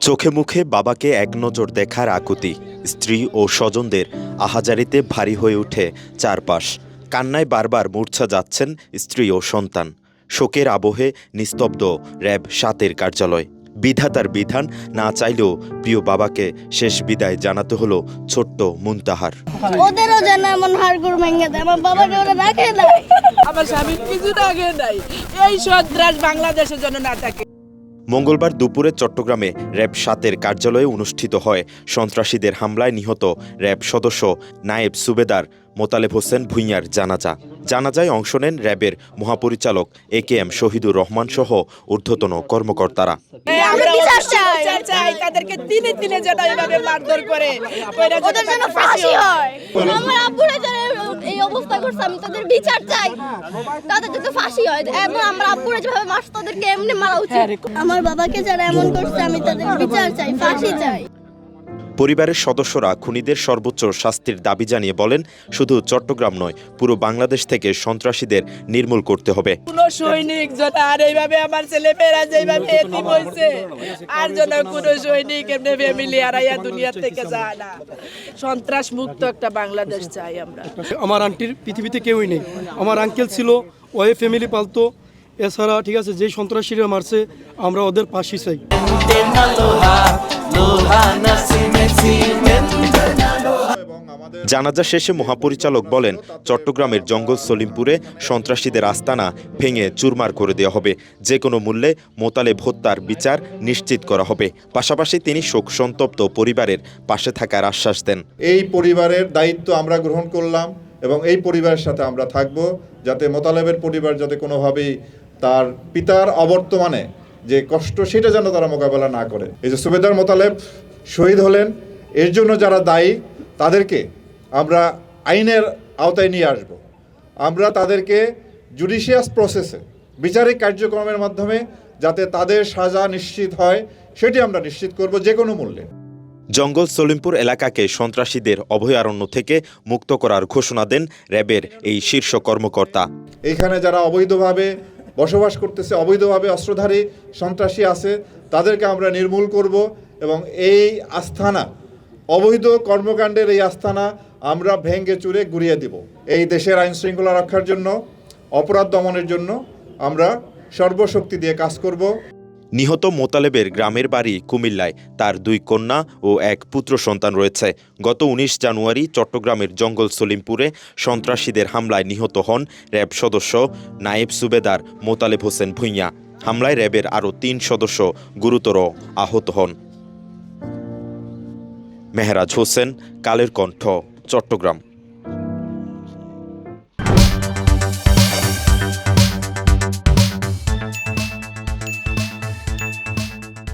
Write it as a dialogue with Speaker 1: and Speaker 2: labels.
Speaker 1: চোখে মুখে বাবাকে এক নজর দেখার আকুতি, স্ত্রী ও স্বজনদের আহাজারিতে ভারী হয়ে ওঠে চারপাশ। কান্নায় বারবার মূর্ছা যাচ্ছেন স্ত্রী ও সন্তান। শোকের আবহে নিস্তব্ধ র্যাব ৭-এর কার্যালয়। বিধাতার বিধান না চাইলেও প্রিয় বাবাকে শেষ বিদায় জানাতে হলো ছোট্ট মুনতাহার।
Speaker 2: ওদেরও যেন এমন হাড়গোড় ভেঙে দেয়, আমার বাবাকে ওরা রাখে নাই।
Speaker 3: আমার স্বামীর কিছু রাখে নাই, এই সন্ত্রাস বাংলাদেশের জন্য না থাকে।
Speaker 1: মঙ্গলবার দুপুরে চট্টগ্রামে র্যাব ৭-এর কার্যালয়ে অনুষ্ঠিত হয় সন্ত্রাসীদের হামলায় নিহত র্যাব সদস্য নায়েব সুবেদার মোতালেব হোসেন ভূঁইয়ার জানাজা। জানাজায় অংশ নেন র্যাবের মহাপরিচালক AKM শহীদুর রহমান সহ ঊর্ধ্বতন কর্মকর্তারা।
Speaker 3: আমরা বিচার চাই, তাদেরকে দিনে দিনে যেন এভাবে মারধর করে
Speaker 2: ওদের জন্য ফাঁসি হয়। আমার আব্বুরা যারা এই অবস্থা করছে, আমি তাদের বিচার চাই, তাদের যাতে ফাঁসি হয়। এবং আমার আব্বুরা যেভাবে মারছে তাদেরকে এমনি মারা উচিত। আমার বাবাকে যারা এমন করছে, আমি তাদের বিচার চাই, ফাঁসি চাই।
Speaker 1: পরিবারের সদস্যরা খুনিদের সর্বোচ্চ শাস্তির দাবি জানিয়ে বলেন, শুধু চট্টগ্রাম নয়, পুরো বাংলাদেশ থেকে সন্ত্রাসীদের নির্মূল করতে হবে।
Speaker 3: কোন সৈনিক যেন আর এইভাবে আমার ছেলে মেয়েরা যেভাবে এতিম হয়েছে, আর যেন কোন সৈনিক এমনি ফ্যামিলি হারাইয়া দুনিয়া থেকে যায় না। সন্ত্রাস মুক্ত একটা বাংলাদেশ চাই আমরা।
Speaker 4: আমার আন্টির পৃথিবীতে কেউই নেই। আমার আঙ্কেল ছিল, ওয়ে ফ্যামিলি পালতো। এছাড়া ঠিক আছে, যেই সন্ত্রাসীরা মারছে আমরা ওদের ফাঁসি চাই।
Speaker 1: জানাজা শেষে মহাপরিচালক বলেন, চট্টগ্রামের জঙ্গল সলিমপুরে সন্ত্রাসীদের আস্তানা ভেঙে চুরমার করে দেওয়া হবে। যে কোনো মূল্যে মোতালেব হত্যার বিচার নিশ্চিত করা হবে। পাশাপাশি তিনি শোক সন্তপ্ত পরিবারের পাশে থাকার আশ্বাস দেন।
Speaker 5: এই পরিবারের দায়িত্ব আমরা গ্রহণ করলাম এবং এই পরিবারের সাথে আমরা থাকব, যাতে মোতালেবের পরিবার যাতে কোনোভাবেই তার পিতার অবর্তমানে যে কষ্ট সেটা যেন তারা মোকাবেলা না করে। এই যে সুবেদার মোতালেব শহীদ হলেন, এর জন্য যারা দায়ী তাদেরকে আমরা আইনের আওতায় নিয়ে আসব। আমরা তাদেরকে জুডিশিয়াস প্রসেসে বিচারিক কার্যক্রমের মাধ্যমে যাতে তাদের সাজা নিশ্চিত হয় সেটি আমরা নিশ্চিত করব যে কোনো মূল্যে।
Speaker 1: জঙ্গল সলিমপুর এলাকাকে সন্ত্রাসীদের অভয়ারণ্য থেকে মুক্ত করার ঘোষণা দেন র্যাবের এই শীর্ষ কর্মকর্তা।
Speaker 5: এইখানে যারা অবৈধভাবে বসবাস করতেছে, অবৈধভাবে অস্ত্রধারী সন্ত্রাসী আছে, তাদেরকে আমরা নির্মূল করব এবং এই আস্তানা, অবৈধ কর্মকাণ্ডের এই আস্তানা আমরা ভেঙে চুরে গুড়িয়ে দিব। এই দেশের আইন শৃঙ্খলা রক্ষার জন্য, অপরাধ দমনের জন্য আমরা সর্বশক্তি দিয়ে কাজ করব।
Speaker 1: নিহত মোতালেবের গ্রামের বাড়ি কুমিল্লায়। তার 2 কন্যা ও 1 পুত্র সন্তান রয়েছে। গত 19 জানুয়ারি চট্টগ্রামের জঙ্গল সলিমপুরে সন্ত্রাসীদের হামলায় নিহত হন র্যাব সদস্য নায়েব সুবেদার মোতালেব হোসেন ভূঁইয়া। হামলায় র্যাবের আরও 3 সদস্য গুরুতর আহত হন। মেহরাজ হোসেন, কালের কণ্ঠ, চট্টগ্রাম।